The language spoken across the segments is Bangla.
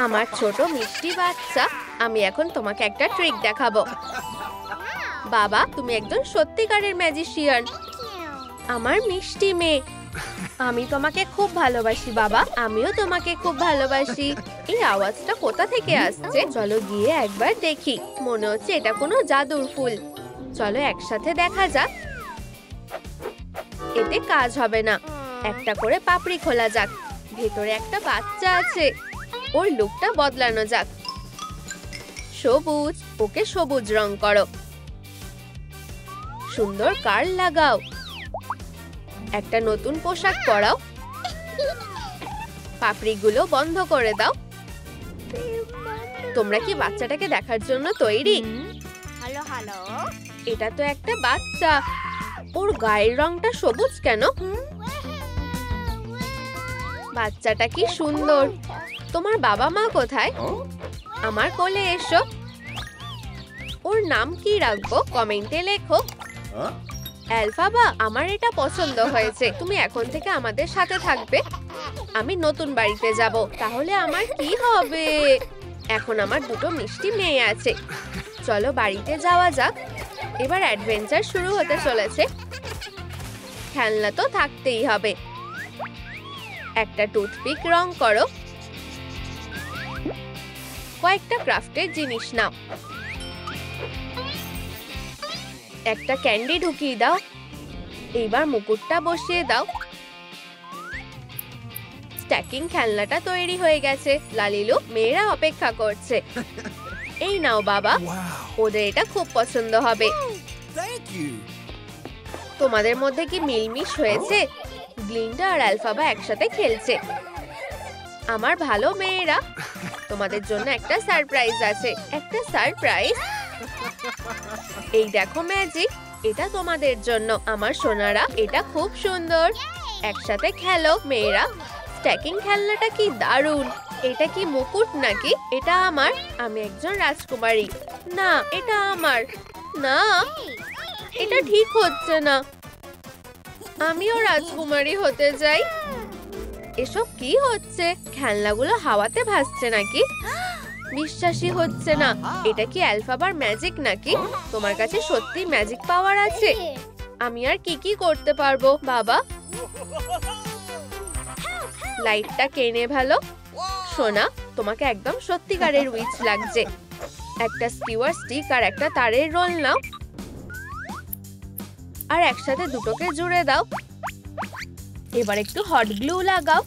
আমার ছোট মিষ্টি বাচ্চা, আমি এখন তোমাকে একটা ট্রিক দেখাবো। বাবা, তুমি একজন সত্যিকারের ম্যাজিশিয়ান। আমার মিষ্টি মেয়ে, আমি তোমাকে খুব ভালোবাসি বাবা। আমিও তোমাকে খুব ভালোবাসি। এই আওয়াজটা কোথা থেকে আসছে? চলো গিয়ে একবার দেখি। মনে হচ্ছে এটা কোনো জাদুর ফুল। চলো একসাথে দেখা যাক। এতে কাজ হবে না, একটা করে পাপড়ি খোলা যাক। ভেতরে একটা বাচ্চা আছে, ওর লুকটা বদলানো যাক। সবুজ, ওকে সবুজ রং করো। সুন্দর কার্ল লাগাও। একটা নতুন পোশাক পরাও। পাপড়িগুলো বন্ধ করে দাও। তোমরা কি বাচ্চাটাকে দেখার জন্য তৈরি? Hello hello. এটা তো একটা বাচ্চা, ওর গায়ের রংটা সবুজ কেন? বাচ্চাটা কি সুন্দর। তোমার বাবা মা কোথায়? আমার কোলে এসো। ওর নাম কি রাখবো কমেন্টে লেখো। অ্যালফাবা, আমার এটা পছন্দ হয়েছে। তুমি এখন থেকে আমাদের সাথে থাকবে। আমি নতুন বাড়িতে যাব, তাহলে আমার কি হবে? এখন আমার দুটো মিষ্টি মেয়ে আছে। চলো বাড়িতে যাওয়া যাক। এবার অ্যাডভেঞ্চার শুরু হতে চলেছে। খেলনা তো থাকতেই হবে। একটা টুথপিক রং করো। কয়েকটা ক্রাফটের জিনিস নাও। একটা ক্যান্ডি ঢুকিয়ে দাও। এইবার মুকুটটা বসিয়ে দাও। স্ট্যাকিং খেলনাটা তৈরি হয়ে গেছে। লালিলু, মেয়েরা অপেক্ষা করছে। এই নাও বাবা, ওদের এটা খুব পছন্দ হবে। তোমাদের মধ্যে কি মিলমিশ হয়েছে? গ্লিন্ডা আর অ্যালফাবা একসাথে খেলছে। আমার ভালো মেয়েরা, তোমাদের জন্য একটা সারপ্রাইজ আছে। একটা সারপ্রাইজ? এই দেখো ম্যাজিক, এটা তোমাদের জন্য। আমার সোনারা, এটা খুব সুন্দর। একসাথে খেলো মেয়েরা। স্ট্যাকিং খেলনাটা কি দারুণ। এটা কি মুকুট নাকি? এটা আমার। আমি একজন রাজকুমারী। না, এটা আমার না। এটা ঠিক হচ্ছে না। আমিও রাজকুমারী হতে চাই। এসব কি হচ্ছে? খেলনাগুলো হাওয়াতে ভাসছে নাকি? বিশ্বাসই হচ্ছে না। এটা কি অ্যালফাবার ম্যাজিক নাকি? তোমার কাছে সত্যি ম্যাজিক পাওয়ার আছে? আমি আর কি কি করতে পারবো বাবা? লাইটটা কেনে ভালো। সোনা, তোমাকে একদম সত্যিকারের উইচ লাগছে। একটা স্কিওয়ার স্টিক আর একটা তারের রোল নাও, আর একসাথে দুটোকে জুড়ে দাও। এবার একটু হট গ্লু লাগাও।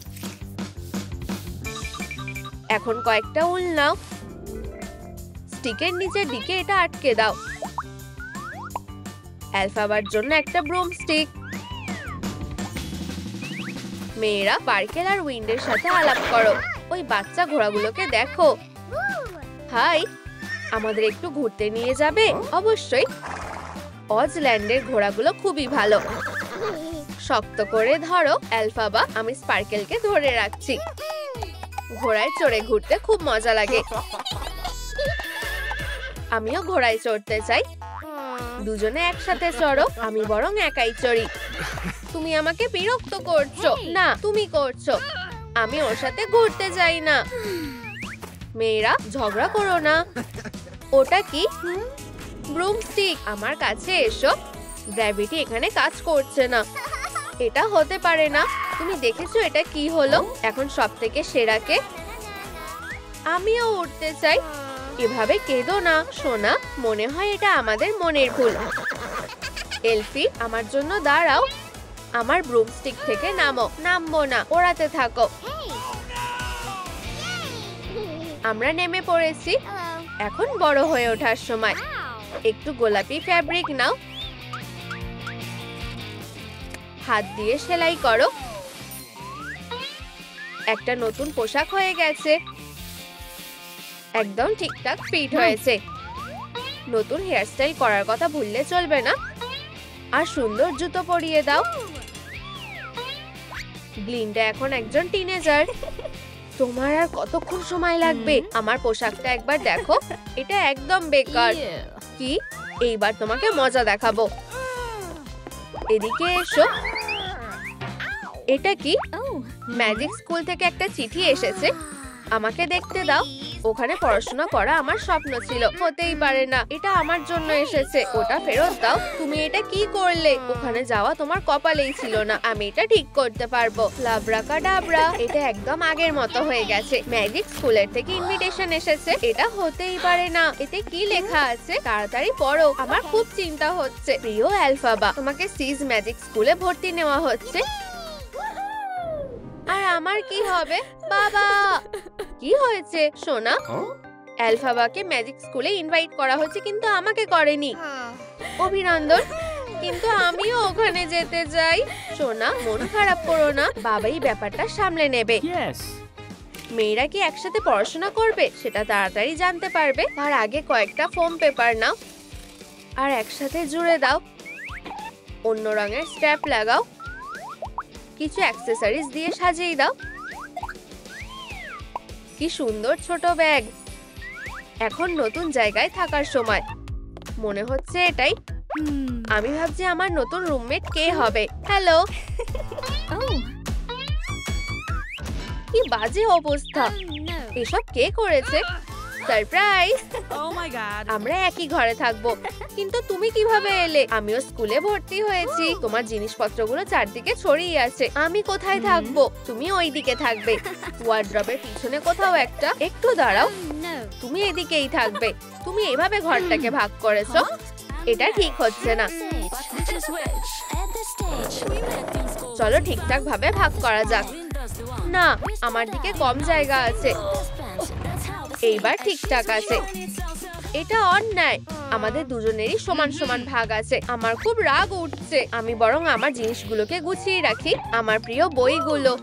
এখন কয়েকটা উল নাও। স্টিকের নিচের দিকে এটা আটকে দাও। অ্যালফাবার জন্য একটা ব্রুম স্টিক। মেয়েরা পার্কেল আর উইন্ডের সাথে আলাপ করো। ওই বাচ্চা ঘোড়াগুলোকে দেখো। হাই, আমাদের একটু ঘুরতে নিয়ে যাবে? অবশ্যই। অজল্যান্ডের ঘোড়াগুলো খুবই ভালো। শক্ত করে ধরো অ্যালফাবা, আমি স্পার্কেলকে ধরে রাখছি। ঘোড়ায় চড়ে ঘুরতে খুব মজা লাগে। আমিও ঘোড়ায় চড়তে চাই। দুজনে একসাথে চড়ো, আমি বরং একাই চড়ি। তুমি আমাকে বিরক্ত করছো। না, তুমি করছো। আমি ওর সাথে ঘুরতে যাই না। মেয়েরা, ঝগড়া করো না। ওটা কি? ব্রুমস্টিক। আমার কাছে এসো। গ্র্যাভিটি এখানে কাজ করছে না। এটা হতে পারে না। তুমি দেখেছো এটা কি হলো? এখন সবথেকে সেরাকে। আমিও উঠতে চাই। এভাবে কেঁদো না সোনা, মনে হয় এটা আমাদের মনের ভুল। এলফি, আমার জন্য দাঁড়াও। আমার ব্রুমস্টিক থেকে নামো। নামবো না, ওড়াতে থাকো। আমরা নেমে পড়েছি। এখন বড় হয়ে ওঠার সময়। একটু গোলাপি ফ্যাব্রিক নাও। হাত দিয়ে সেলাই করো। একটা নতুন পোশাক হয়ে গেছে। একদম ঠিকঠাক ফিট হয়েছে। নতুন হেয়ারস্টাইল করার কথা ভুললে চলবে না। আর সুন্দর জুতো পরিয়ে দাও। গ্লিন্ডা এখন একজন টিনেজার। তোমার আর কতক্ষণ সময় লাগবে? আমার পোশাকটা একবার দেখো। এটা একদম বেকার। কি? এইবার তোমাকে মজা দেখাবো। এদিকে এসো। এটা কি? ম্যাজিক স্কুল থেকে একটা চিঠি এসেছে। আমাকে দেখতে দাও। ওখানে পড়াশোনা করা আমার স্বপ্ন ছিল, হতেই পারে না। এটা আমার জন্য এসেছে, ওটা ফেরত দাও। তুমি এটা কি করলে? ওখানে যাওয়া তোমার কপালেই ছিল না, আমি এটা ঠিক করতে পারবো। লাব্রাকাডাব্রা, এটা একদম আগের মতো হয়ে গেছে। ম্যাজিক স্কুলের থেকে ইনভিটেশন এসেছে, এটা হতেই পারে না। এতে কি লেখা আছে? তাড়াতাড়ি পড়ো, আমার খুব চিন্তা হচ্ছে। প্রিয় অ্যালফাবা, তোমাকে সিজ ম্যাজিক স্কুলে ভর্তি নেওয়া হচ্ছে। আর আমার কি হবে? বাবা, কি হয়েছে সোনা? অ্যালফাবাকে ম্যাজিক স্কুলে ইনভাইট করা হয়েছে, কিন্তু আমাকে করেনি। অভিনন্দন, কিন্তু আমিও ওখানে যেতে চাই। সোনা, মন খারাপ করো না, বাবাই ব্যাপারটা সামলে নেবে। মেয়েরা কি একসাথে পড়াশোনা করবে সেটা তাড়াতাড়ি জানতে পারবে। তার আগে কয়েকটা ফোম পেপার নাও আর একসাথে জুড়ে দাও। অন্য রঙের স্ট্র্যাপ লাগাও, কিছু অ্যাক্সেসরিজ দিয়ে সাজিয়ে দাও। কি সুন্দর ছোট ব্যাগ। এখন নতুন জায়গায় থাকার সময়। মনে হচ্ছে এটাই। আমি ভাবছি আমার নতুন রুমমেট কে হবে। হ্যালো। কি বাজে অবস্থা, এসব কে করেছে? সারপ্রাইজ! আমরা একই ঘরে থাকবো, কিন্তু তুমি কিভাবে এলে? আমিও স্কুলে ভর্তি হয়েছি, তোমার জিনিসপত্রগুলো চারদিকে ছড়িয়ে আছে। আমি কোথায় থাকবো? তুমি ওইদিকে থাকবে, ওয়ার্ড্রবের পিছনে কোথাও একটা। একটু দাঁড়াও, তুমি এদিকেই থাকবে। তুমি এভাবে ঘরটাকে ভাগ করেছো, এটা ঠিক হচ্ছে না। চলো ঠিকঠাক ভাবে ভাগ করা যাক। না, আমার দিকে কম জায়গা আছে। এইবার ঠিকঠাক আছে। এটা অন্যায়, আমাদের দুজনেরই সমান সমান ভাগ আছে। আমার খুব রাগ উঠছে। আমি বরং আমার জিনিসগুলোকে গুছিয়ে রাখি, আমার প্রিয় বইগুলো।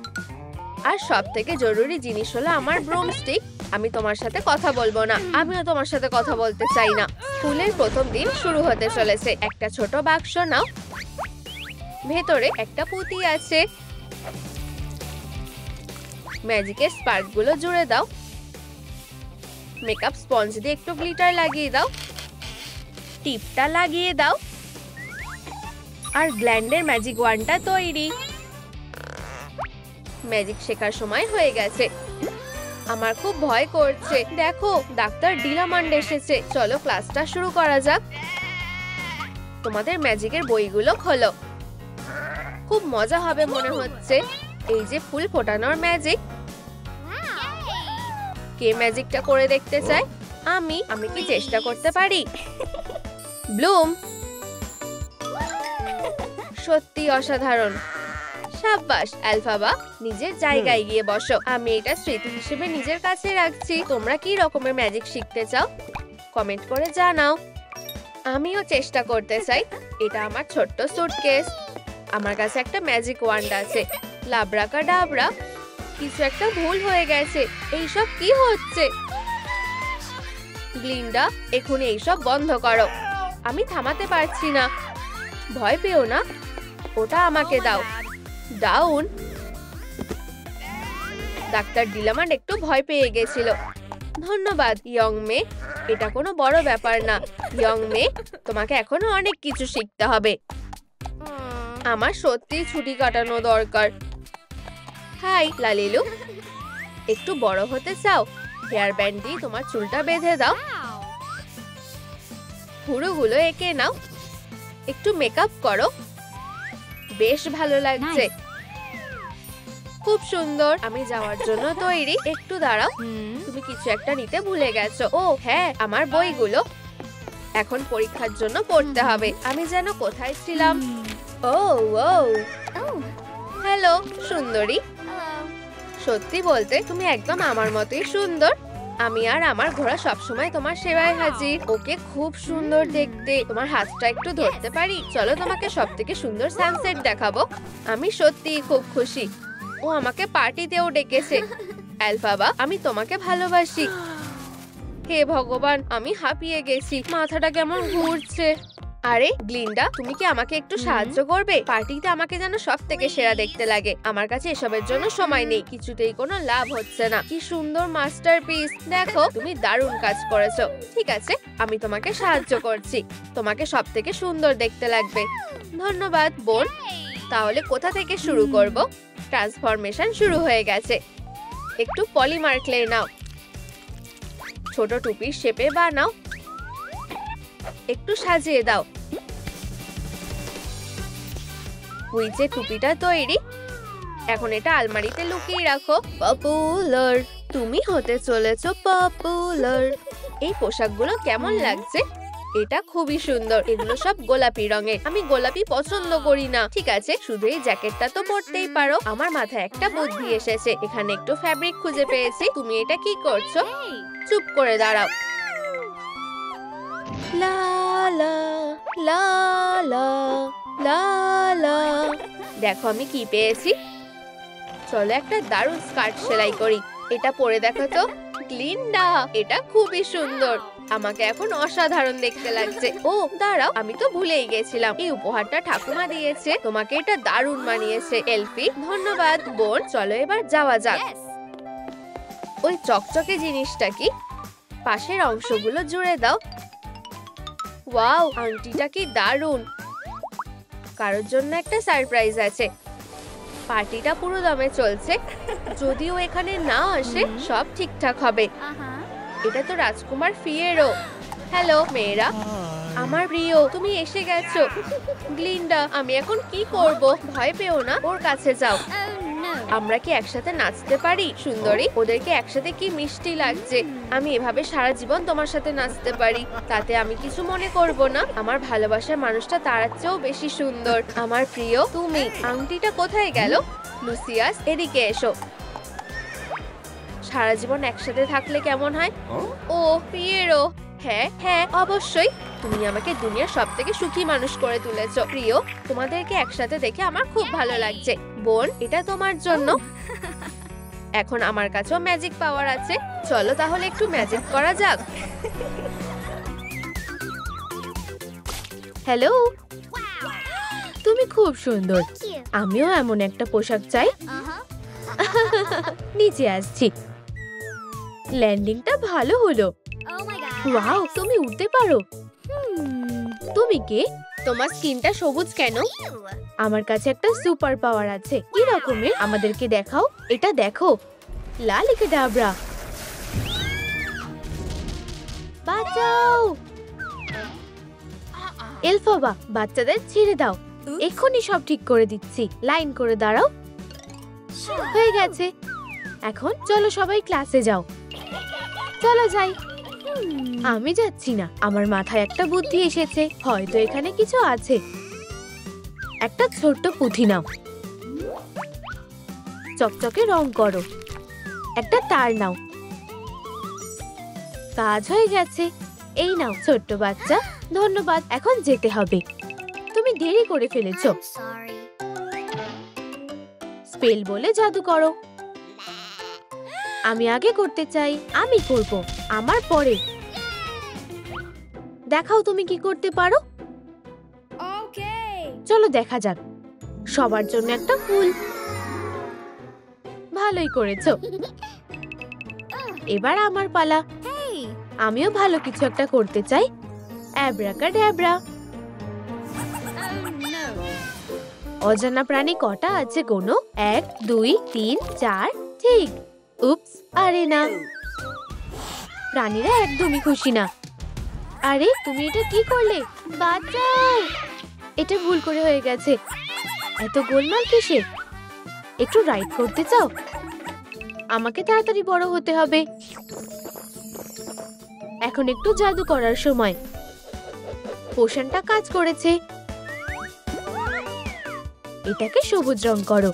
আর সব থেকে জরুরি জিনিস হলো আমার ব্রুমস্টিক। আমি তোমার সাথে কথা বলবো না, আমিও তোমার সাথে কথা বলতে চাই না। স্কুলের প্রথম দিন শুরু হতে চলেছে। একটা ছোট বাক্স নাও, ভেতরে একটা পুঁতি আছে। ম্যাজিকের স্পার্কগুলো জুড়ে দাও। মেকআপ স্পঞ্জ দিয়ে একটু গ্লিটার লাগিয়ে দাও। টিপটা লাগিয়ে দাও। আর গ্ল্যান্ডের ম্যাজিক ওয়ান্ডটা তৈরি। ম্যাজিক শেখার সময় হয়ে গেছে। আমার খুব ভয় করছে। দেখো, ডাক্তার ডিলামান্ড এসেছে। চলো ক্লাসটা শুরু করা যাক। তোমাদের ম্যাজিকের বইগুলো খোলো। খুব মজা হবে মনে হচ্ছে। এই যে ফুল ফোটানোর ম্যাজিক। কে ম্যাজিকটা করে দেখতে চায়? আমি কি চেষ্টা করতে পারি? ব্লুম, সত্যি অসাধারণ। সাব্বাস অ্যালফাবা, নিজের জায়গায় গিয়ে বসো। আমি এটা স্মৃতি হিসেবে নিজের কাছে রাখছি। তোমরা কি রকমের ম্যাজিক শিখতে চাও কমেন্ট করে জানাও। আমিও চেষ্টা করতে চাই। এটা আমার ছোট্ট সুটকেস। আমার কাছে একটা ম্যাজিক ওয়ান্ড আছে। লাব্রাকাডাব্রা, কিছু একটা ভুল হয়ে গেছে। এইসব কি হচ্ছে? গ্লিন্ডা, এখনই এইসব বন্ধ করো। আমি থামাতে পারছি না। ভয় পেও না, ওটা আমাকে দাও। ডাউন। ডাক্তার ডিলামান্ড একটু ভয় পেয়ে গেছিল। ধন্যবাদ ইয়ং মে, এটা কোনো বড় ব্যাপার না। ইয়ং মে, তোমাকে এখনো অনেক কিছু শিখতে হবে। আমার সত্যি ছুটি কাটানো দরকার। হাই লালিলু, একটু বড় হতে চাও? হেয়ার ব্যান্ড দিয়ে তোমার চুলটা বেঁধে দাও। ভুরুগুলো এঁকে নাও। একটু মেকআপ করো। বেশ ভালো লাগছে। খুব সুন্দর। আমি যাওয়ার জন্য তৈরি। একটু দাঁড়াও, তুমি কিছু একটা নিতে ভুলে গেছো। ও হ্যাঁ, আমার বইগুলো। এখন পরীক্ষার জন্য পড়তে হবে। আমি যেন কোথায় ছিলাম? ও ও হ্যালো সুন্দরী। সত্যি বলতে তুমি একদম আমার মতোই সুন্দর। আমি আর আমার ঘোড়া সবসময় তোমার সেবায় হাজির। ওকে খুব সুন্দর দেখতে। তোমার হাতটা একটু ধরতে পারি? চলো তোমাকে সবথেকে সুন্দর সানসেট দেখাবো। আমি সত্যিই খুব খুশি। ও আমাকে পার্টিতেও ডেকেছে। অ্যালফাবা, আমি তোমাকে ভালোবাসি। হে ভগবান, আমি হাঁপিয়ে গেছি। মাথাটা কেমন ঘুরছে। আরে গ্লিন্ডা, তুমি কি আমাকে একটু সাহায্য করবে? পার্টিতে আমাকে যেন সব থেকে সেরা দেখতে লাগে। আমার কাছে এসবের জন্য সময় নেই। কিছুতেই কোনো লাভ হচ্ছে না। কি সুন্দর মাস্টারপিস। দেখো, তুমি দারুণ কাজ করেছো। ঠিক আছে, আমি তোমাকে সাহায্য করছি। তোমাকে সব থেকে সুন্দর দেখতে লাগবে। ধন্যবাদ বোন। তাহলে কোথা থেকে শুরু করব? ট্রান্সফরমেশন শুরু হয়ে গেছে। একটু পলিমার ক্লে নাও, ছোট টুপির শেপে বানাও, একটু সাজিয়ে দাও। উইচে টুপিটা তৈরি, এখন এটা আলমারিতে লুকিয়ে রাখো। পপুলার, তুমি হতে চলেছো পপুলার। এই পোশাকগুলো কেমন লাগছে? এটা খুবই সুন্দর, এগুলো সব গোলাপি রঙের। আমি গোলাপি পছন্দ করি না। ঠিক আছে, শুধু এই জ্যাকেটটা তো পরতেই পারো। আমার মাথায় একটা বুদ্ধি এসেছে, এখানে একটু ফ্যাব্রিক খুঁজে পেয়েছি। তুমি এটা কি করছো? চুপ করে দাঁড়াও। লা লা লা লা লা লা। দেখো আমি কি পেয়েছি। চলো একটা দারুণ স্কার্ট সেলাই করি। এটা পরে দেখো তো গ্লিন্ডা, এটা খুবই সুন্দর। আমাকে এখন অসাধারণ দেখতে লাগছে। ও দাঁড়াও, আমি তো ভুলেই গেছিলাম, এই উপহারটা ঠাকুমা দিয়েছে। তোমাকে এটা দারুণ মানিয়েছে এলফি। ধন্যবাদ বোন। চলো এবার যাওয়া যাক। ওই চকচকে জিনিসটা কি? পাশের অংশগুলো জুড়ে দাও। ওয়াও, আংটিটা কি দারুণ। কারোর জন্য একটা সারপ্রাইজ আছে। পার্টিটা পুরো দমে চলছে। যদিও এখানে না আসে সব ঠিকঠাক হবে। এটা তো রাজকুমার ফিয়েরো। হ্যালো মেয়েরা, আমার প্রিয়, তুমি এসে গেছো। গ্লিন্ডা, আমি এখন কি করব? ভয় পেও না, ওর কাছে যাও। আমরা কি একসাথে নাচতে পারি সুন্দরী? ওদেরকে একসাথে কি মিষ্টি লাগছে। আমি এভাবে সারা জীবন তোমার সাথে নাচতে পারি, তাতে আমি কিছু মনে করব না। আমার ভালোবাসার মানুষটা তার চেয়েও বেশি সুন্দর। আমার প্রিয় তুমি। আংটিটা কোথায় গেল? লুসিয়াস, এদিকে এসো। সারা জীবন একসাথে থাকলে কেমন হয়? ও পিয়েরো, হ্যাঁ হ্যাঁ অবশ্যই। তুমি আমাকে দুনিয়ার সবথেকে সুখী মানুষ করে তুলেছো। প্রিয়, তোমাদেরকে একসাথে দেখে আমার খুব ভালো লাগছে। বোন, এটা তোমার জন্য। এখন আমার কাছেও ম্যাজিক পাওয়ার আছে। চলো তাহলে একটু ম্যাজিক করা যাক। হ্যালো, তুমি খুব সুন্দর। আমিও এমন একটা পোশাক চাই। নিচে আসছি। ল্যান্ডিংটা ভালো হলো। ওয়াও, তুমি উঠতে পারো। তুমি কে? তোমার স্কিনটা সবুজ কেন? আমার কাছে একটা সুপার পাওয়ার আছে। কি রকমের? আমাদেরকে দেখাও। এটা দেখো, লালিকাডাবরা। বাঁচাও এলফাবা, বাচ্চাদের ছেড়ে দাও। এক্ষুনি সব ঠিক করে দিচ্ছি। লাইন করে দাঁড়াও। হয়ে গেছে। এখন চলো সবাই ক্লাসে যাও। চলো যাই। আমি যাচ্ছি না, আমার মাথায় একটা বুদ্ধি এসেছে। হয়তো এখানে কিছু আছে। একটা ছোট্ট পুঁথি নাও, চকচকে রং করো। একটা তার নাও। কাজ হয়ে গেছে। এই নাও ছোট্ট বাচ্চা। ধন্যবাদ, এখন যেতে হবে। তুমি দেরি করে ফেলেছো। স্পেল বলে জাদু করো। আমি আগে করতে চাই। আমি করব, আমার পরে। দেখাও তুমি কি করতে পারো। চলো দেখা যাক। সবার জন্য একটা ফুল। ভালোই করেছো। এবার আমার পালা। আমিও ভালো কিছু একটা করতে চাই। অ্যাব্রাকাডাব্রা। অজানা প্রাণী কটা আছে গোনো? 1 2 3 4। ঠিক। উপস, আরে না, প্রাণীরা একদমই খুশি না। আরে তুমি এটা কি করলে? বাঁচাও, এটা ভুল করে হয়ে গেছে। এত গোলমাল কিসে? একটু রাইড করতে চাও? আমাকে তাড়াতাড়ি বড় হতে হবে। এখন একটু জাদু করার সময়। পোশনটা কাজ করেছে। এটাকে সবুজ রং করো।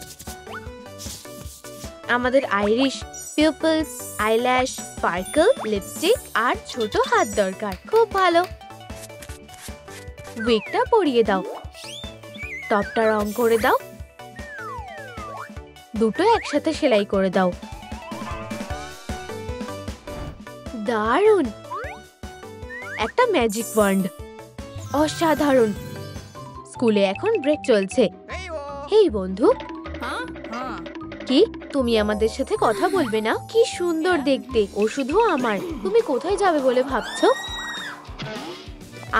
আমাদের iris, pupils, eyelash, sparkle, lipstick আর ছোট হাত দরকার। খুব ভালো। উইগটা পরিয়ে দাও। টপটা রং করে দাও। দুটো একসাথে সেলাই করে দাও। দারুণ। একটা ম্যাজিক ওয়ান্ড। অসাধারণ। স্কুলে এখন ব্রেক চলছে। হেই বন্ধু, কি তুমি আমাদের সাথে কথা বলবে না? কি সুন্দর দেখতে। ও শুধু আমার। তুমি কোথায় যাবে বলে ভাবছো?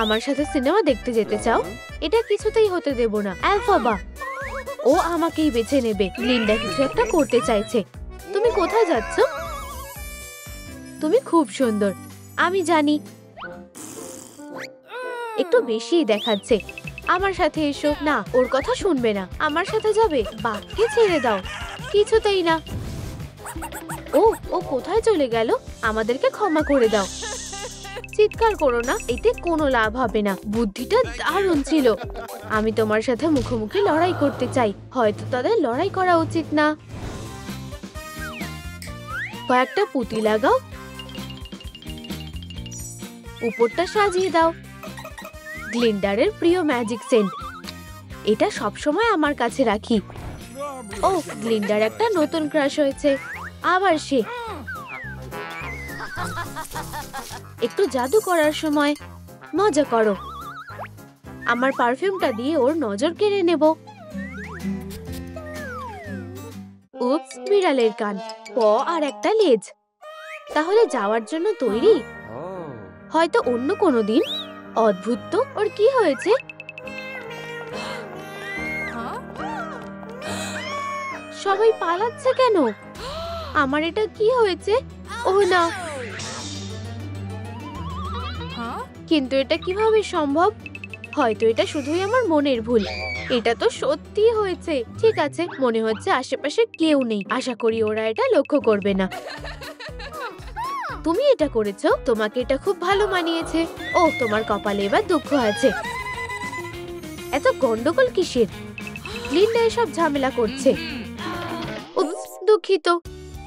আমার সাথে সিনেমা দেখতে যেতে চাও? এটা কিছুতেই হতে দেব না। অ্যালফাবা, ও আমাকেই বেছে নেবে। গ্লিন্ডা কিছু একটা করতে চাইছে। তুমি কোথায় যাচ্ছ? তুমি খুব সুন্দর, আমি জানি। একটু বেশিই দেখাচ্ছে। আমার সাথে এসো। না, ওর কথা শুনবে না। আমার সাথে যাবে? বাঘকে ছেড়ে দাও। কিছুতেই না। ও ও কোথায় চলে গেল? আমাদেরকে ক্ষমা করে দাও। চিৎকার করো না, এতে কোনো লাভ হবে না। বুদ্ধিটা দারুণ ছিল। আমি তোমার সাথে মুখোমুখি লড়াই করতে চাই। হয়তো তাদের লড়াই করা উচিত না। কয়েকটা পুঁতি লাগাও, উপরটা সাজিয়ে দাও। গ্লিন্ডারের প্রিয় ম্যাজিক সেন্ট, এটা সবসময় আমার কাছে রাখি। ও, গ্লিন্ডার একটা নতুন ক্রাশ হয়েছে। আবার সে। একটু জাদু করার সময় মজা করো। আমার পারফিউমটা দিয়ে ওর নজর কেড়ে নেব। উপস, বিড়ালের কান, প আর একটা লেজ। তাহলে যাওয়ার জন্য তৈরি? হয়তো অন্য কোনো দিন। অদ্ভুত তো, ওর কি হয়েছে? সবাই পালাচ্ছে কেন? আমার এটা কি হয়েছে? ও না, কিন্তু এটা কিভাবে সম্ভব? হয়তো এটা শুধুই আমার মনের ভুল। এটা তো সত্যি হয়েছে। ঠিক আছে, মনে হচ্ছে আশেপাশে কেউ নেই। আশা করি ওরা এটা লক্ষ্য করবে না। তুমি এটা করেছো, তোমাকে এটা খুব ভালো মানিয়েছে। ও, তোমার কপালে এবার দুঃখ আছে। এত গন্ডগোল কিসের? লিন্ডা এসব ঝামেলা করছে। উপস, দুঃখিত।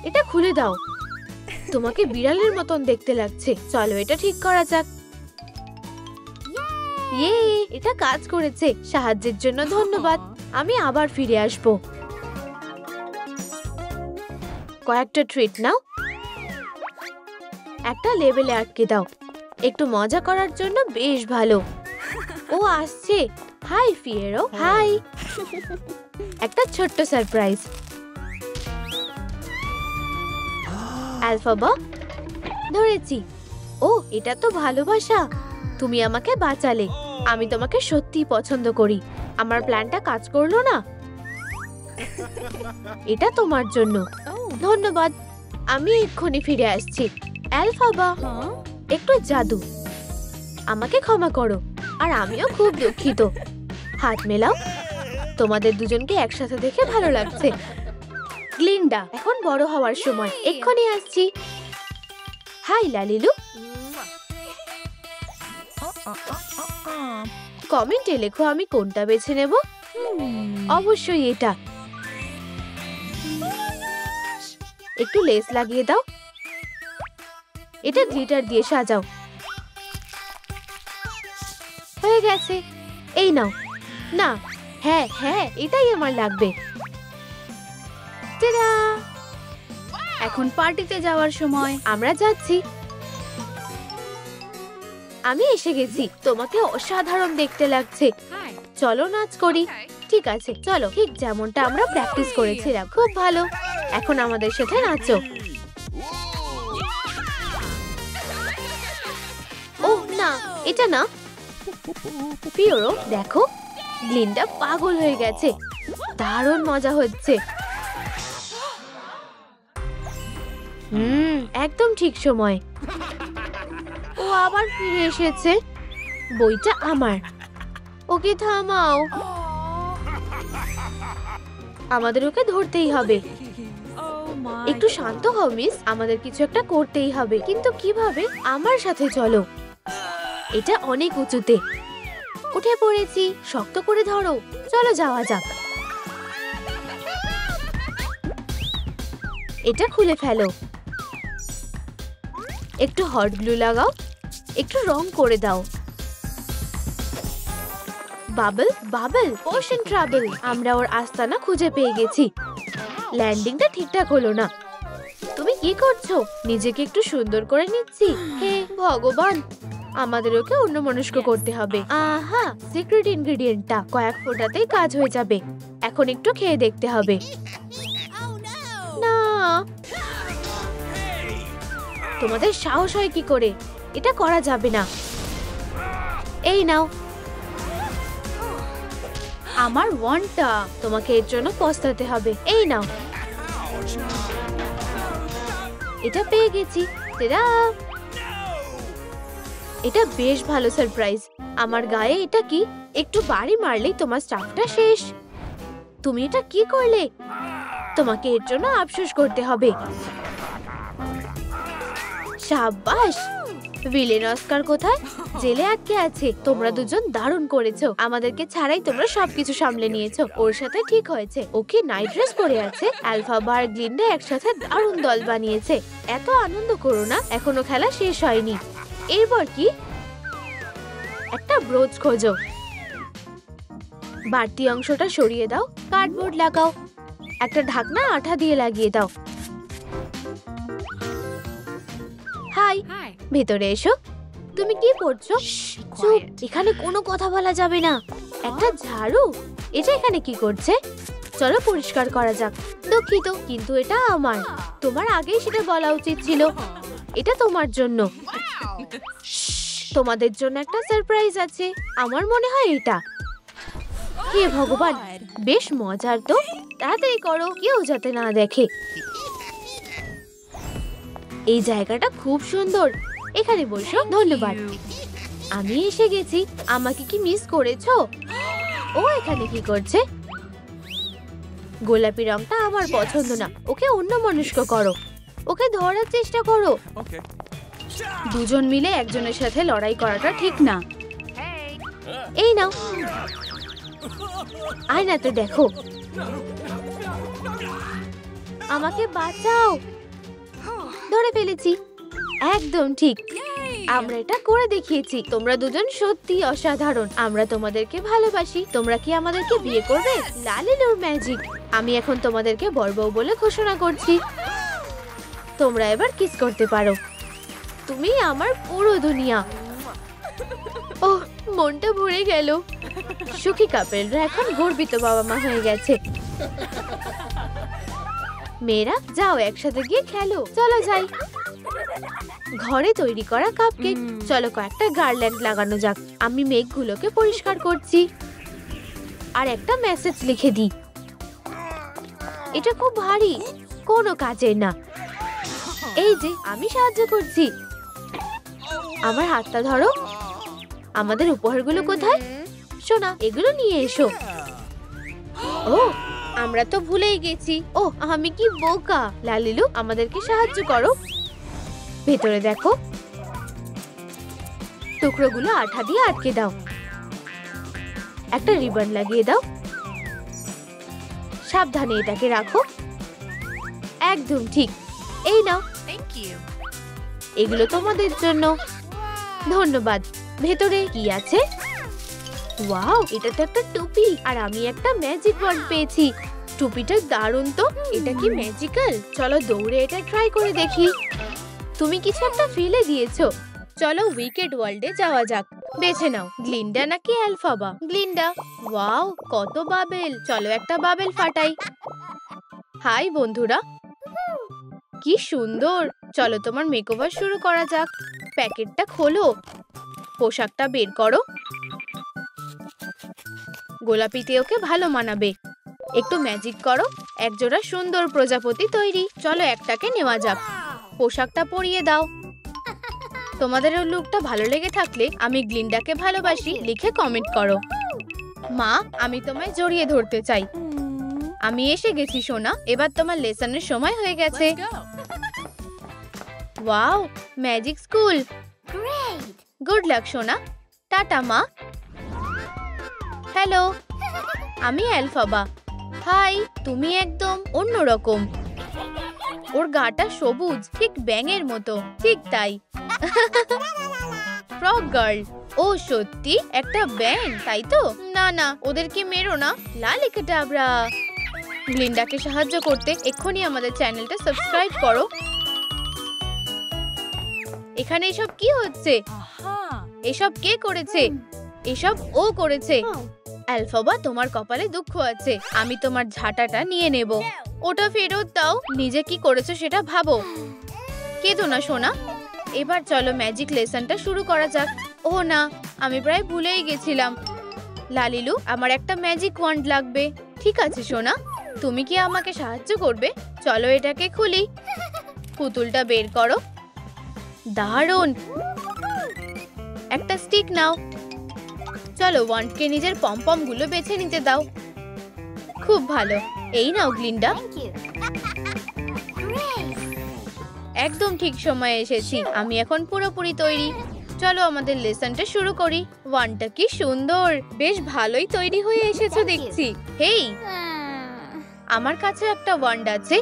এটা খুলে দাও। তোমাকে বিড়ালের মতন দেখতে লাগছে। চলো এটা ঠিক করা যাক। ইয়ে, এটা কাজ করেছে। সাহায্যের জন্য ধন্যবাদ। আমি আবার ফিরে আসব। কয়েকটা ট্রিট নাও। একটা লেবেলে আটকে দাও। একটু মজা করার জন্য বেশ ভালো। ও আসছে। High Fiero. হাই। একটা ছোট্ট সারপ্রাইজ। আলফাবা, ধরেছি। ও, এটা তো ভালোবাসা। তুমি আমাকে বাঁচালে। আমি তোমাকে সত্যি পছন্দ করি। আমার প্ল্যানটা কাজ করলো না। এটা তোমার জন্য। ধন্যবাদ। আমি এক্ষুনি ফিরে আসছি। আলফাবা, একটু জাদু। আমাকে ক্ষমা করো। আর আমিও খুব দুঃখিত। হাত মেলাও। তোমাদের দুজনকে একসাথে দেখে ভালো লাগছে। গ্লিন্ডা, এখন বড় হওয়ার সময়। এক্ষুনি আসছি। হাই লালিলু। কমেন্টে লেখো আমি কোনটা বেছে নেব। অবশ্যই এটা। একটু লেস লাগিয়ে দাও। এটা গ্লিটার দিয়ে সাজাও। হয়ে গেছে। এই নাও। না, হ্যাঁ হ্যাঁ, এটাই আমার লাগবে। টাডা! এখন পার্টিতে যাওয়ার সময়। আমরা যাচ্ছি। আমি এসে গেছি। তোমাকে অসাধারণ দেখতে লাগছে। চলো নাচ করি। ঠিক আছে, চলো। ঠিক যেমনটা আমরা প্র্যাকটিস করেছিলাম। খুব ভালো। এখন আমাদের সাথে নাচো। ও না, এটা না। ফিওরো, দেখো, গ্লিন্ডা পাগল হয়ে গেছে। দারুণ মজা হচ্ছে। একদম ঠিক সময়। ও আবার ফিরে এসেছে। বইটা আমার। ওকে থামাও। আমাদের ওকে ধরতেই হবে। একটু শান্ত হও মিস। আমাদের কিছু একটা করতেই হবে। কিন্তু কিভাবে? আমার সাথে চলো। এটা অনেক উঁচুতে। উঠে পড়েছি। শক্ত করে ধরো। চলো যাওয়া যাক। এটা খুলে ফেলো। একটু হট গ্লু লাগাও। একটু রং করে দাও। Bubble, bubble, ocean travel. আমরা ওর আস্তানা খুঁজে পেয়ে গেছি। ল্যান্ডিংটা ঠিকঠাক হলো না। তুমি কি করছো? নিজেকে একটু সুন্দর করে নিচ্ছি। হে ভগবান, আমাদের ওকে অন্যমনস্ক করতে হবে। আহা, সিক্রেট ইনগ্রেডিয়েন্টটা কয়েক ফোঁটাতেই কাজ হয়ে যাবে। এখন একটু খেয়ে দেখতে হবে। না, তোমাদের সাহস হয় কি করে? এটা করা যাবে না। এই নাও আমার ওয়ানটা। তোমাকে এর জন্য পস্তাতে হবে। এই নাও। এটা পেয়ে গেছি। টেডা! এটা বেশ ভালো সারপ্রাইজ। আমার গায়ে এটা কি? একটু বাড়ি মারলেই তোমার স্টাফটা শেষ। তুমি এটা কি করলে? তোমাকে এর জন্য আফসোস করতে হবে। সাবাস! ভিলেন অস্কার কোথায়? জেলে আটকে আছে। তোমরা দুজন দারুণ করেছো। আমাদেরকে ছাড়াই তোমরা সবকিছু সামলে নিয়েছো। ওর সাথে ঠিক হয়েছে। ওকে নাইট ড্রেস পরে আছে। আলফাবা আর গ্লিন্ডা একসাথে দারুণ দল বানিয়েছে। এত আনন্দ করো না, এখনো খেলা শেষ হয়নি। এরপর কি? একটা ব্রোচ খোঁজো। বাড়তি অংশটা সরিয়ে দাও, কার্ডবোর্ড লাগাও, একটা ঢাকনা আঠা দিয়ে লাগিয়ে দাও। হাই, ভেতরে এসো। তুমি কি পড়ছো? চুপ, এখানে কোনো কথা বলা যাবে না। একটা ঝাড়ু? এটা এখানে কি করছে? চলো পরিষ্কার করা যাক। দুঃখিত, কিন্তু এটা আমার। তোমার আগেই সেটা বলা উচিত ছিল। এটা তোমার জন্য। তোমাদের জন্য একটা সারপ্রাইজ আছে। আমার মনে হয় এটা। হে ভগবান, বেশ মজার তো। তাড়াতাড়ি করো, কেউ যাতে না দেখে। এই জায়গাটা খুব সুন্দর। এখানে বসো। ধন্যবাদ। আমি এসে গেছি। আমাকে কি মিস করেছো? ও এখানে কি করছে? গোলাপি রংটা আমার পছন্দ না। ওকে অন্যমনস্ক করো। ওকে ধরার চেষ্টা করো। দুজন মিলে একজনের সাথে লড়াই করাটা ঠিক না। এই নাও, আয়নাতে দেখো। আমাকে বাঁচাও। ধরে ফেলেছি। একদম ঠিক। আমরা এটা করে দেখিয়েছি। তোমরা দুজন সত্যি অসাধারণ। আমরা তোমাদেরকে ভালোবাসি। তোমরা কি আমাদেরকে বিয়ে করবে? লালিলুর ম্যাজিক। আমি এখন তোমাদেরকে বর বউ বলে ঘোষণা করছি। তোমরা এবার কিস করতে পারো। তুমি আমার পুরো দুনিয়া। ওহ, মনটা ভরে গেল। সুখী কাপেলরা এখন গর্বিত বাবা মা হয়ে গেছে। মেয়েরা যাও, একসাথে গিয়ে খেলো। চলো যাই। ঘরে তৈরি করা কাপকেক। চলো কয়েকটা গার্ল্যান্ড লাগানো যাক। আমি মেঘগুলোকে পরিষ্কার করছি। আর একটা মেসেজ লিখে দিই। এটা খুব ভারী, কোনো কাজের না। এই যে, আমি সাহায্য করছি। আমার হাতটা ধরো। আমাদের উপহারগুলো কোথায়? সোনা, এগুলো নিয়ে এসো। ও, আমরা তো ভুলেই গেছি। ও, আমি কি বোকা। লালিলু, আমাদেরকে সাহায্য করো। ভেতরে দেখো। টুকরোগুলো আঠা দিয়ে আটকে দাও। একটা রিবন লাগিয়ে দাও। সাবধানে এটাকে রাখো। একদম ঠিক। এই নাও। এগুলো তোমাদের জন্য। ধন্যবাদ। ভেতরে কি আছে? ওয়াও, এটা তো একটা টুপি। আর আমি একটা ম্যাজিক ওয়ান্ড পেয়েছি। টুপিটা দারুণ তো। এটা কি ম্যাজিক্যাল? চলো দৌড়ে এটা ট্রাই করে দেখি। তুমি কিছু একটা ফেলে দিয়েছো। চলো উইকেড ওয়ার্ল্ডে যাওয়া যাক। বেছে নাও, গ্লিন্ডা নাকি আলফাবা? গ্লিন্ডা। ওয়াও, কত বাবেল। চলো একটা বাবেল ফাটাই। হাই বন্ধুরা, কি সুন্দর। চলো তোমার মেকওভার শুরু করা যাক। প্যাকেটটা খোলো, পোশাকটা বের করো। গোলাপিতে ওকে ভালো মানাবে। একটু ম্যাজিক করো। একজোড়া সুন্দর প্রজাপতি তৈরি। চলো একটাকে নেওয়া যাক। পোশাকটা পরিয়ে দাও। তোমাদের ওই লুকটা ভালো লেগে থাকলে আমি গ্লিন্ডাকে ভালোবাসি লিখে কমেন্ট করো। মা, আমি তোমায় জড়িয়ে ধরতে চাই। আমি এসে গেছি সোনা। এবার তোমার লেসনের সময় হয়ে গেছে। Wow, magic school. Good luck সোনা। টাটা মা। হ্যালো, আমি আলফাবা। হাই, তুমি একদম অন্যরকম। ওর গাটা সবুজ, ঠিক ব্যাঙের মতো। ঠিক তাই। Frog girl. ও সত্যি একটা ব্যাঙ, তাই তো? না না, ওদেরকে মেরো না। লালিকাটাবরা। গ্লিন্ডাকে সাহায্য করতে এক্ষুনি আমাদের চ্যানেলটা সাবস্ক্রাইব করো। এখানে এসব কি হচ্ছে? এসব কে করেছে? এসব ও করেছে। আলফাবা, তোমার কপালে দুঃখ আছে। আমি তোমার ঝাঁটাটা নিয়ে নেব। ওটা ফেরত দাও। নিজে কি করেছো সেটা ভাবো। কেঁদো না সোনা। এবার চলো ম্যাজিক লেসনটা শুরু করা যাক। ও না, আমি প্রায় ভুলেই গেছিলাম। লালিলু, আমার একটা ম্যাজিক ওয়ান্ড লাগবে। ঠিক আছে সোনা, তুমি কি আমাকে সাহায্য করবে? চলো এটাকে খুলি। পুতুলটা বের করো। দারুণ, একটা স্টিক নাও। চলো ওয়ান্ডকে নিজের পমপম গুলো বেছে নিতে দাও। খুব ভালো, এই নাও গ্লিন্ডা। একদম ঠিক সময়ে এসেছি, আমি এখন পুরোপুরি তৈরি। চলো আমাদের লেসনটা শুরু করি। ওয়ান্ডটা কি সুন্দর, বেশ ভালোই তৈরি হয়ে এসেছো দেখছি। হেই, আমার কাছে একটা ওয়ান্ড আছে,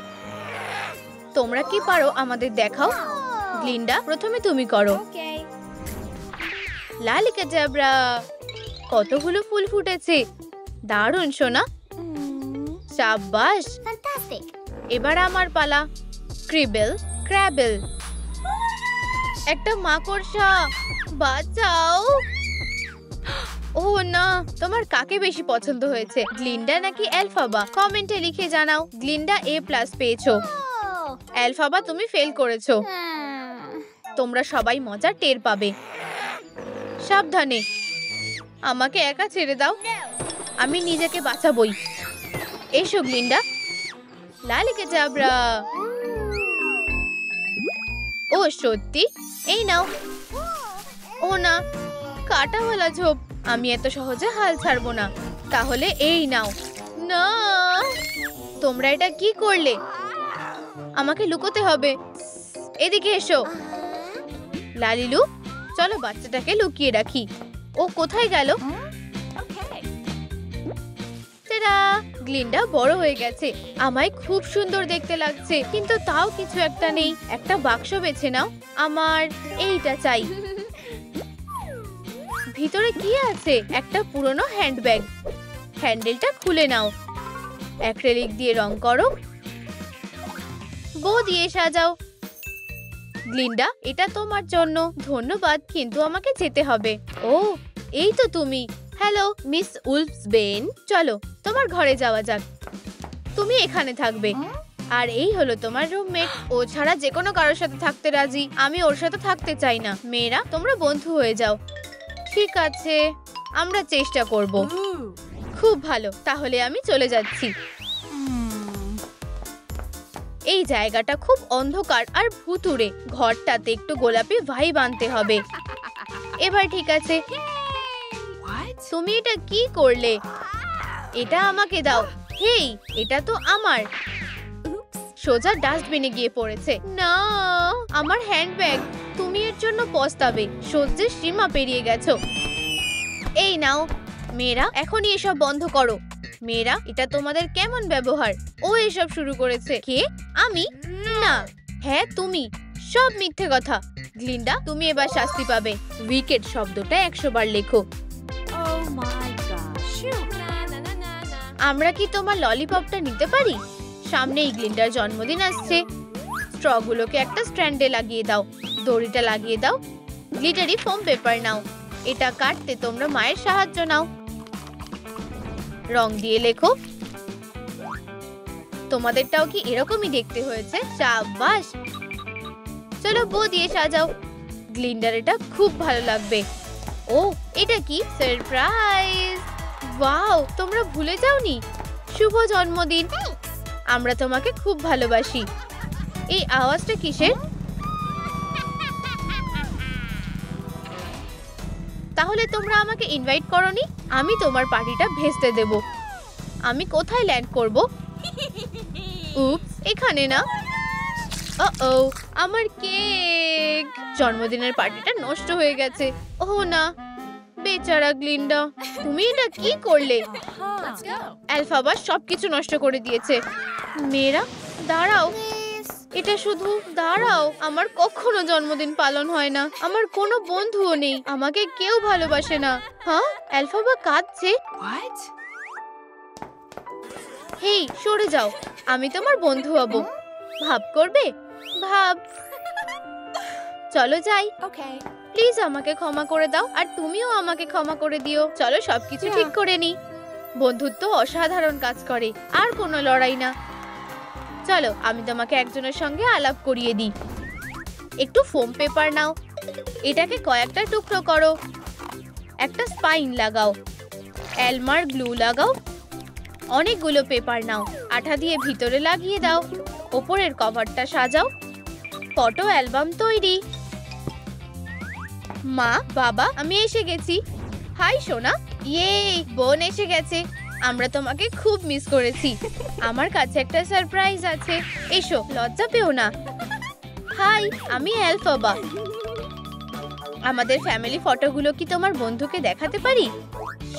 তোমরা কি পারো আমাদের দেখাও। গ্লিন্ডা, প্রথমে তুমি করো। লালিকা জ্যাবরা, কতগুলো ফুল ফুটেছে, দারুণ সোনা। শাবাশ, এবার আমার পালা। ক্রিবেল ক্র্যাবেল, একটা মাকড়সা, বাঁচাও। ও না, তোমার কাকে বেশি পছন্দ হয়েছে, গ্লিন্ডা নাকি এলফাবা? কমেন্টে লিখে জানাও। গ্লিন্ডা A+ পেয়েছো, এলফাবা তুমি ফেল করেছো। তোমরা সবাই মজা টের পাবে। সাবধানে, আমাকে একা ছেড়ে দাও, আমি নিজেকে বাঁচাবই। এসো গ্লিন্ডা। লালিকা জ্যাবরা, ও সত্যি, এই নাও। ও না, কাঁটাওয়ালা ঝোপ, আমি এত সহজে হাল ছাড়বো না। তাহলে এই নাও। না, তোমরা এটা কি করলে? আমাকে লুকোতে হবে। এদিকে এসো। লালিলু, চলো বাচ্চাটাকে লুকিয়ে রাখি। ও কোথায় গেল? গ্লিন্ডা বড় হয়ে গেছে, আমায় খুব সুন্দর দেখতে লাগছে, কিন্তু তাও কিছু একটা নেই। একটা বাক্স বেছে নাও, আমার এইটা চাই। ভিতরে কি আছে? একটা পুরনো হ্যান্ডব্যাগ। হ্যান্ডেলটা খুলে নাও, অ্যাক্রিলিক দিয়ে রং করো, বো দিয়ে সাজাও। গ্লিন্ডা, এটা তোমার জন্য। ধন্যবাদ, কিন্তু আমাকে যেতে হবে। ও, এই তো তুমি। হ্যালো মিস উলফসবেন, চলো তোমার ঘরে যাওয়া যাক। তুমি এখানে থাকবে, আর এই হলো তোমার রুমমেট। ও ছাড়া যে কোনো কারোর সাথে থাকতে রাজি, আমি ওর সাথে থাকতে চাই না। মেয়েরা, তোমরা বন্ধু হয়ে যাও। ঠিক আছে, আমরা চেষ্টা করব। খুব ভালো, তাহলে আমি চলে যাচ্ছি। এই জায়গাটা খুব অন্ধকার আর ভুতুড়ে, ঘরটাতে একটু গোলাপি ভাইব আনতে হবে। এবার ঠিক আছে। তুমি এটা কি করলে? এটা আমাকে দাও। হেই, এটা তো আমার। সোজা ডাস্টবিনে গিয়ে পড়েছে। না, আমার হ্যান্ডব্যাগ। তুমি এর জন্য পস্তাবে, সহ্যের সীমা পেরিয়ে গেছো। এই নাও। মেয়েরা, এখনই এসব বন্ধ করো। মেয়েরা, এটা তোমাদের কেমন ব্যবহার? ও এসব শুরু করেছে। কে? আমি? না। হ্যাঁ তুমি, সব মিথ্যে কথা। গ্লিন্ডা, তুমি এবার শাস্তি পাবে। উইকেট শব্দটা 100 বার লেখো। আমরা কি তোমার ললিপপটা নিতে পারি? সামনেই গ্লিন্ডার জন্মদিন আসছে। স্ট্রগুলোকে একটা স্ট্র্যান্ডে লাগিয়ে দাও, দড়িটা লাগিয়ে দাও। গ্লিটারি ফোম পেপার নাও, এটা কাটতে তোমরা মায়ের সাহায্য নাও। রং দিয়ে লেখো। তোমাদেরটাও কি এরকমই দেখতে হয়েছে? শাবাশ। চলো বো দিয়ে সাজাও। গ্লিন্ডার এটা খুব ভালো লাগবে। ও, এটা কি? সারপ্রাইজ! ওয়াও, তোমরা ভুলে যাওনি? শুভ জন্মদিন, আমরা তোমাকে খুব ভালোবাসি। এই আওয়াজটা কিসের? তাহলে তোমরা আমাকে ইনভাইট করোনি? আমি তোমার পার্টিটা ভেস্তে দেব। আমি কোথায় ল্যান্ড করব? উপস, এখানে না। ও, আমার কেক! জন্মদিনের পার্টিটা নষ্ট হয়ে গেছে। ও না, বেচারা গ্লিন্ডা, তুমি এটা কি করলে? এলফাবা সবকিছু নষ্ট করে দিয়েছে। মেয়েরা, দাঁড়াও। এটা শুধু দাঁড়াও। আমার কখনো জন্মদিন পালন হয় না, আমার কোনো বন্ধুও নেই, আমাকে কেউ ভালোবাসে না। হ্যাঁ, এলফাবা কাঁদছে। হেই, সরে যাও, আমি তোমার বন্ধু হব। ভাব করবে? ভাব। চলো যাই। প্লিজ আমাকে ক্ষমা করে দাও, আর তুমিও আমাকে ক্ষমা করে দিও। চলো সবকিছু ঠিক করে নি। বন্ধুত্ব অসাধারণ কাজ করে, আর কোনো লড়াই না। চলো আমি তোমাকে একজনের সঙ্গে আলাপ করিয়ে দিই। একটু ফোম পেপার নাও, এটাকে কয়েকটা টুকরো করো, একটা স্পাইন লাগাও, এলমার গ্লু লাগাও, অনেকগুলো পেপার নাও, আঠা দিয়ে ভিতরে লাগিয়ে দাও, ওপরের কভারটা সাজাও। ফটো অ্যালবাম তৈরি। মা, বাবা, আমি এসে গেছি। হাই সোনা। ইয়ে, বোন এসে গেছে। আমরা তোমাকে খুব মিস করেছি। আমার কাছে একটা সারপ্রাইজ আছে। এসো, লজ্জা পেও না। হাই, আমি অ্যালফাবা। আমাদের ফ্যামিলি ফটোগুলো কি তোমার বন্ধুকে দেখাতে পারি?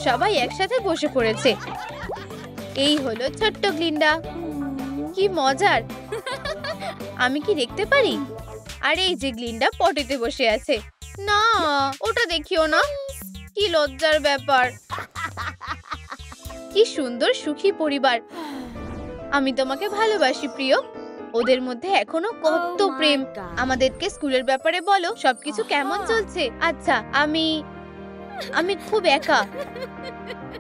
সবাই একসাথে বসে পড়েছে। এই হলো ছোট্ট গ্লিন্ডা। কি মজার। আমি কি দেখতে পারি? আর এই যে গ্লিন্ডা পটিতে বসে আছে। না, ওটা দেখিও না। কি লজ্জার ব্যাপার। কি সুন্দর সুখী পরিবার। আমি তোমাকে ভালোবাসি প্রিয়। ওদের মধ্যে এখনো কত প্রেম। আমাদেরকে স্কুলের ব্যাপারে বলো, সবকিছু কেমন চলছে? আচ্ছা, আমি খুব একা।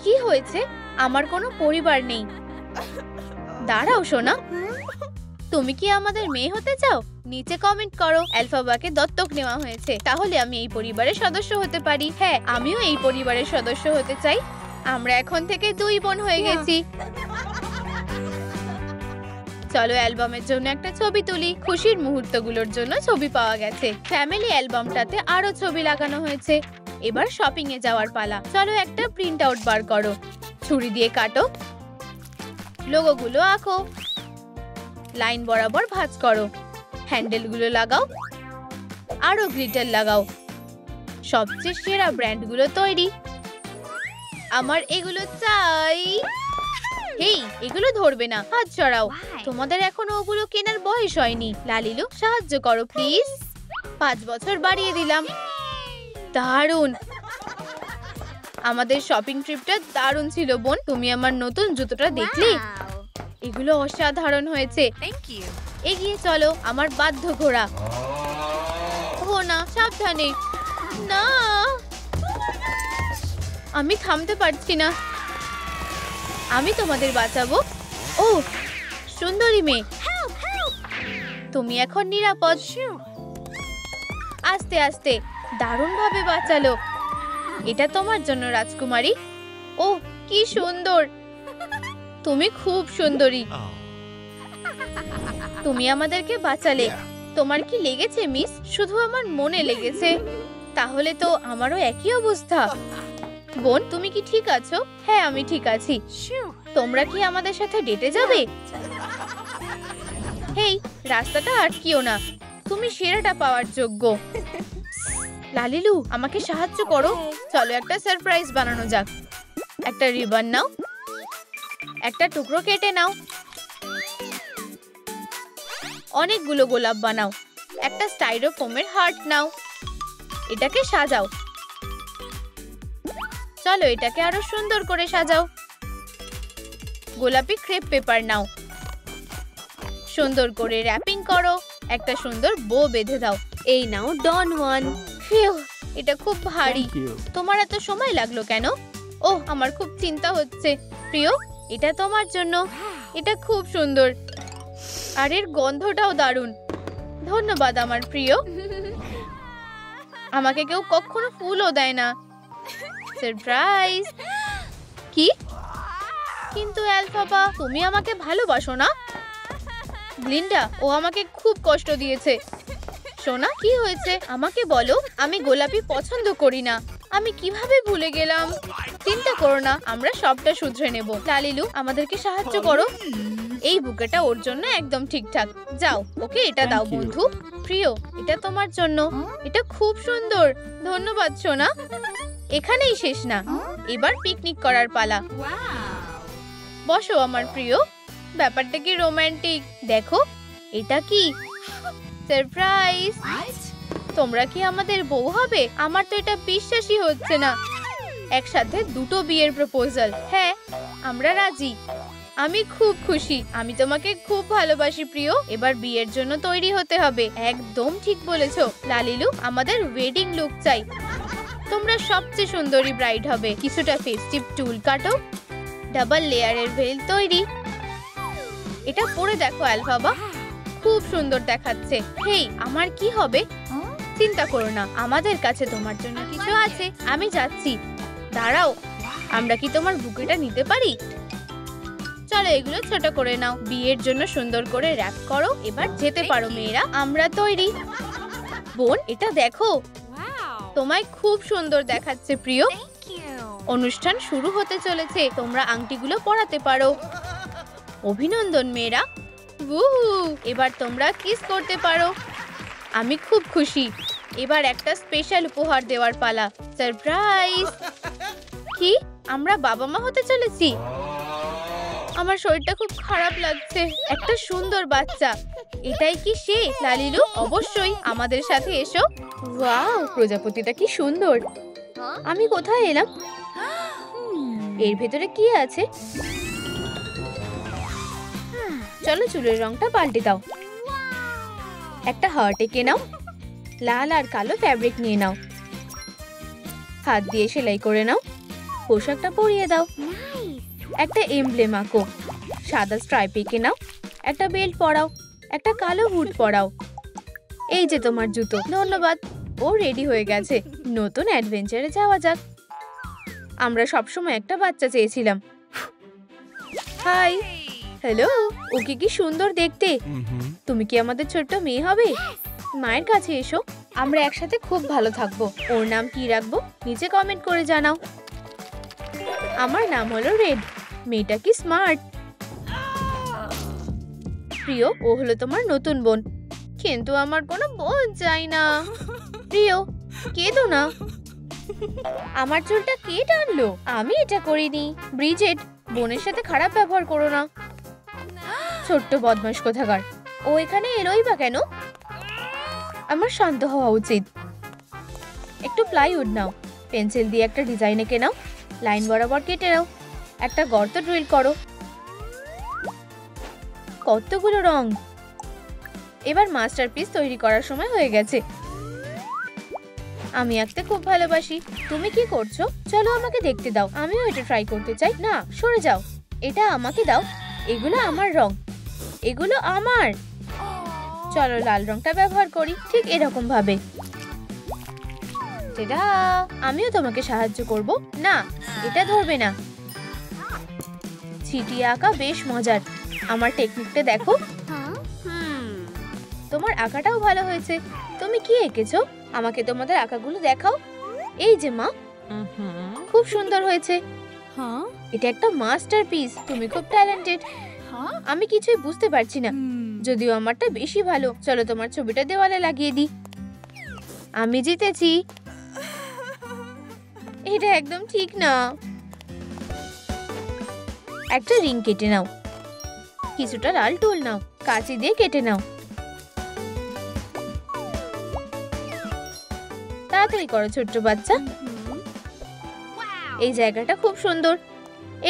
কি হয়েছে? আমার কোনো পরিবার নেই। দাঁড়াও সোনা, তুমি কি আমাদের মেয়ে হতে চাও? নিচে কমেন্ট করো। অ্যালফাবাকে দত্তক নেওয়া হয়েছে, তাহলে আমি এই পরিবারের সদস্য হতে পারি। হ্যাঁ, আমিও এই পরিবারের সদস্য হতে চাই। আমরা এখন থেকে 2 বোন হয়ে গেছি। চলো অ্যালবামের জন্য একটা ছবি তুলি। খুশির মুহূর্তগুলোর জন্য ছবি পাওয়া গেছে। ফ্যামিলি অ্যালবামটাতে আরো ছবি লাগানো হয়েছে। এবার শপিং এ যাওয়ার পালা। চলো একটা প্রিন্ট আউট বার করো। ছুরি দিয়ে কাটো। লোগোগুলো আঁকো। লাইন বরাবর ভাঁজ করো। হ্যান্ডেলগুলো লাগাও। আরো গ্লিটার লাগাও। সবচেয়ে সেরা ব্র্যান্ডগুলো তৈরি। আমার এগুলো চাই। হেই, এগুলো ধরবে না, হাত সরাও। তোমাদের এখনো ওগুলো কেনার বয়স হয়নি। লালিলু, সাহায্য করো প্লিজ। 5 বছর বাড়িয়ে দিলাম। দারুণ। আমাদের শপিং ট্রিপটা দারুণ ছিল বোন। তুমি আমার নতুন জুতোটা দেখলে? এগুলো অসাধারণ হয়েছে। এগিয়ে চলো, আমার বাধ্য ঘোড়া। ও না, সাবধানে। না, আমি থামতে পারছি না। আমি তোমাদের বাঁচাবো। ও, সুন্দরী মেয়ে, তুমি এখন নিরাপদ। আস্তে আস্তে, দারুণ ভাবে বাঁচালো। এটা তোমার জন্য রাজকুমারী। ও, কি সুন্দর। তুমি খুব সুন্দরী। তুমি আমাদেরকে বাঁচালে। তোমার কি লেগেছে মিস? শুধু আমার মনে লেগেছে। তাহলে তো আমারও একই অবস্থা। বোন, তুমি কি ঠিক আছো? হ্যাঁ, আমি ঠিক আছি। তোমরা কি আমাদের সাথে ডেটে যাবে? হেই, রাস্তাটা আটকিও না। তুমি সেরাটা পাওয়ার যোগ্য। লালিলু, আমাকে সাহায্য করো। চলো একটা সারপ্রাইজ বানানো যাক। একটা রিবন নাও। একটা টুকরো কেটে নাও। অনেকগুলো গোলাপ বানাও। একটা স্টাইরোফোমের হার্ট নাও। এটাকে সাজাও। চলো এটাকে আরো সুন্দর করে সাজাও। গোলাপি ক্রেপ পেপার নাও। সুন্দর করে র্যাপিং করো। একটা সুন্দর বো বেঁধে দাও। এই নাও ডন ওয়ান। এটা খুব ভারী। তোমার এত সময় লাগলো কেন? ওহ, আমার খুব চিন্তা হচ্ছে। প্রিয়, এটা তোমার জন্য। এটা খুব সুন্দর। আর এর গন্ধটাও দারুণ। ধন্যবাদ আমার প্রিয়। আমাকে কেউ কখনো ফুলও দেয় না। সারপ্রাইজ। কি? কিন্তু অ্যালফাবা, তুমি আমাকে ভালোবাসো না? গ্লিন্ডা, ও আমাকে খুব কষ্ট দিয়েছে। সোনা, কি হয়েছে? আমাকে বলো। আমি গোলাপি পছন্দ করি না। আমি কিভাবে ভুলে গেলাম? চিন্তা করো না, আমরা সবটা শুধরে নেব। লালিলু, আমাদেরকে সাহায্য করো। এই বুকেটা ওর জন্য একদম ঠিকঠাক। যাও, ওকে এটা দাও বন্ধু। প্রিয়, এটা তোমার জন্য। এটা খুব সুন্দর। ধন্যবাদ সোনা। এখানেই শেষ না, এবার পিকনিক করার পালা। বসো আমার প্রিয়। ব্যাপারটা কি রোমান্টিক। দেখো, এটা কি সারপ্রাইজ। তোমরা কি আমাদের বউ হবে? আমার তো এটা বিশ্বাসই হচ্ছে না। একসাথে 2টো বিয়ের প্রপোজাল। হ্যাঁ, আমরা রাজি। আমি খুব খুশি। আমি তোমাকে খুব ভালোবাসি প্রিয়। এবার বিয়ের জন্য তৈরি হতে হবে। একদম ঠিক বলেছো লালিলু, আমাদের ওয়েডিং লুক চাই। তোমরা সবচেয়ে সুন্দরী ব্রাইড হবে। কিছুটা ফেস্টিভ টুল কাটো। ডাবল লেয়ারের ভেল তৈরি। এটা পরে দেখো অ্যালফাবা, খুব সুন্দর দেখাচ্ছে। হেই, আমার কি হবে? চিন্তা করো না, আমাদের কাছে তোমার জন্য কিছু আছে। আমি যাচ্ছি। দাঁড়াও, আমরা কি তোমার বুকেটা নিতে পারি? চলো এগুলো ছোট করে নাও। বিয়ের জন্য সুন্দর করে র‍্যাপ করো। এবার যেতে পারো মেয়েরা, আমরা তৈরি। বোন, এটা দেখো, তোমায় খুব সুন্দর দেখাচ্ছে প্রিয়। অনুষ্ঠান শুরু হতে চলেছে, তোমরা আংটিগুলো পরাতে পারো। অভিনন্দন মেয়েরা। এবার তোমরা কিস করতে পারো। আমি খুব খুশি। এবার একটা স্পেশাল উপহার দেওয়ার পালা। সারপ্রাইজ! কি আমরা বাবা মা হতে চলেছি? আমার শরীরটা খুব খারাপ লাগছে। একটা সুন্দর বাচ্চা, এটাই কি সে? লালিলু, অবশ্যই আমাদের সাথে এসো। ওয়াও, প্রজাপতিটা কি সুন্দর। আমি কোথায় এলাম? এর ভেতরে কি আছে? চলো চুলের রংটা পাল্টে দাও। একটা হার্ট এঁকে নাও। লাল আর কালো ফ্যাব্রিক নিয়ে নাও। হাত দিয়ে সেলাই করে নাও। পোশাকটা পরিয়ে দাও। একটা এমব্লেম আঁকো। সাদা স্ট্রাইপ এঁকে নাও। একটা বেল্ট পরাও। একটা কালো হুড পরাও। এই যে তোমার জুতো। ধন্যবাদ, ও রেডি হয়ে গেছে। নতুন অ্যাডভেঞ্চারে যাওয়া যাক। আমরা সবসময় একটা বাচ্চা চেয়েছিলাম। হাই, হ্যালো, ওকে কি সুন্দর দেখতে। তুমি কি আমাদের ছোট্ট মেয়ে হবে? মায়ের কাছে এসো, আমরা একসাথে খুব ভালো থাকবো। ওর নাম কি রাখবো নিচে কমেন্ট করে জানাও। আমার নাম হলো রেড। মেয়েটা কি স্মার্ট। প্রিয়, ও হলো তোমার নতুন বোন। কিন্তু আমার কোনো বোন চাই না। প্রিয়, কেঁদো না। আমার চুলটা কে টানলো? আমি এটা করিনি। ব্রিজেট, বোনের সাথে খারাপ ব্যবহার করো না। ছোট্ট বদমাশ কোথাকার, ও এখানে এলোই বা কেন? আমার শান্ত হওয়া উচিত। একটু প্লাইউড নাও। পেন্সিল দিয়ে একটা ডিজাইন এঁকে নাও। লাইন বরাবর কেটে নাও। একটা গর্ত ড্রিল করো। কতগুলো রং। এবার মাস্টারপিস তৈরি করার সময় হয়ে গেছে। আমি আঁকতে খুব ভালোবাসি। তুমি কি করছো? চলো আমাকে দেখতে দাও। আমিও এটা ট্রাই করতে চাই। না, সরে যাও। এটা আমাকে দাও। এগুলো আমার রং। এগুলো আমার। চলো লাল রংটা ব্যবহার করি, ঠিক এরকম ভাবে। আমিও তোমাকে সাহায্য করব। না, এটা ধরবে না। ছিটিয়ে আঁকা বেশ মজার। আমার টেকনিকটা দেখো। তোমার আঁকাটাও ভালো হয়েছে। তুমি কি এঁকেছো? আমাকে তোমাদের আঁকাগুলো দেখাও। এই যে মা, খুব সুন্দর হয়েছে। এটা একটা মাস্টারপিস। তুমি খুব ট্যালেন্টেড। আমি কিছুই বুঝতে পারছি না, যদিও আমারটা বেশি ভালো। চলো তোমার ছবিটা দেওয়ালে লাগিয়ে দিই। আমি জিতেছি। এটা একদম ঠিক না। একটা রিং কেটে নাও। কিছুটা লাল টুল নাও। কাঁচি দিয়ে কেটে নাও। তাড়াতাড়ি করো ছোট্ট বাচ্চা। এই জায়গাটা খুব সুন্দর।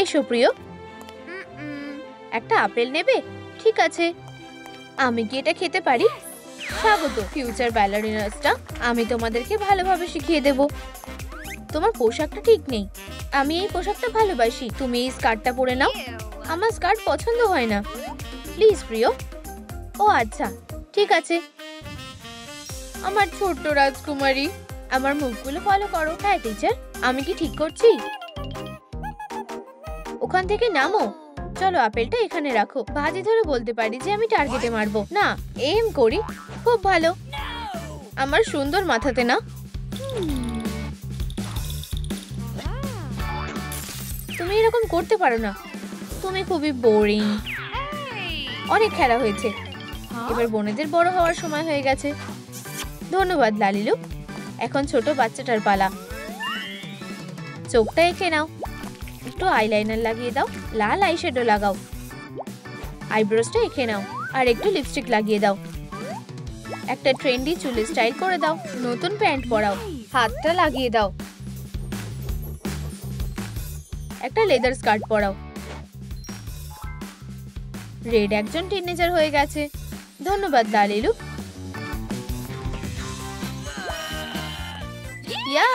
এসো প্রিয়। একটা আপেল নেবে? ঠিক আছে। আমি কি এটা খেতে পারি? স্বাগত ফিউচার ব্যালারিনাসটা। আমি তোমাদেরকে ভালোভাবে শিখিয়ে দেব। তোমার পোশাকটা ঠিক নেই। আমি এই পোশাকটা ভালোবাসি। তুমি এই স্কার্টটা পরে নাও। আমার স্কার্ট পছন্দ হয় না। প্লিজ প্রিয়। ও আচ্ছা, ঠিক আছে। আমার ছোট্ট রাজকুমারী, আমার মুখগুলো ফলো করো। হ্যাঁ টিচার, আমি কি ঠিক করছি? ওখান থেকে নামো। চলো আপেলটা এখানে রাখো। বাজি ধরে বলতে পারি যে আমি টার্গেটে মারবো। না, এম করি। খুব ভালো। আমার সুন্দর মাথাতে না। তুমি এরকম করতে পারো না। তুমি খুবই বোরিং। অনেক খেলা হয়েছে। এবার বোনেদের বড় হওয়ার সময় হয়ে গেছে। ধন্যবাদ লালিলু। এখন ছোট বাচ্চাটার পালা। চোখটা এঁকে নাও। একটু আইলাইনার লাগিয়ে দাও। লাল আইশ্যাডো লাগাও। আইব্রোসটা এঁকে নাও। আর একটু লিপস্টিক লাগিয়ে দাও। একটা ট্রেন্ডি চুলের স্টাইল করে দাও। নতুন প্যান্ট পরাও। হাতটা লাগিয়ে দাও। একটা লেদার স্কার্ট পরাও। রেড একজন টিনেজার হয়ে গেছে। ধন্যবাদ লালিলু। ইয়া,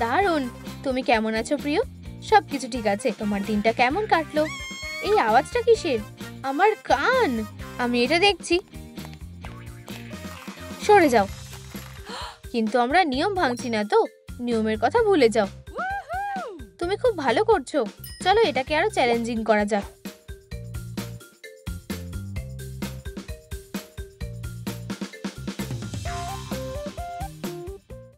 দারুণ। তুমি কেমন আছো প্রিয়? সবকিছু ঠিক আছে? তোমার দিনটা কেমন কাটলো? এই আওয়াজটা কিসের? আমার কান। আমি এটা দেখছি। সরে যাও। কিন্তু আমরা নিয়ম ভাঙছি না তো। নিয়মের কথা ভুলে যাও। তুমি খুব ভালো করছো। চলো এটাকে আরো চ্যালেঞ্জিং করা যাক।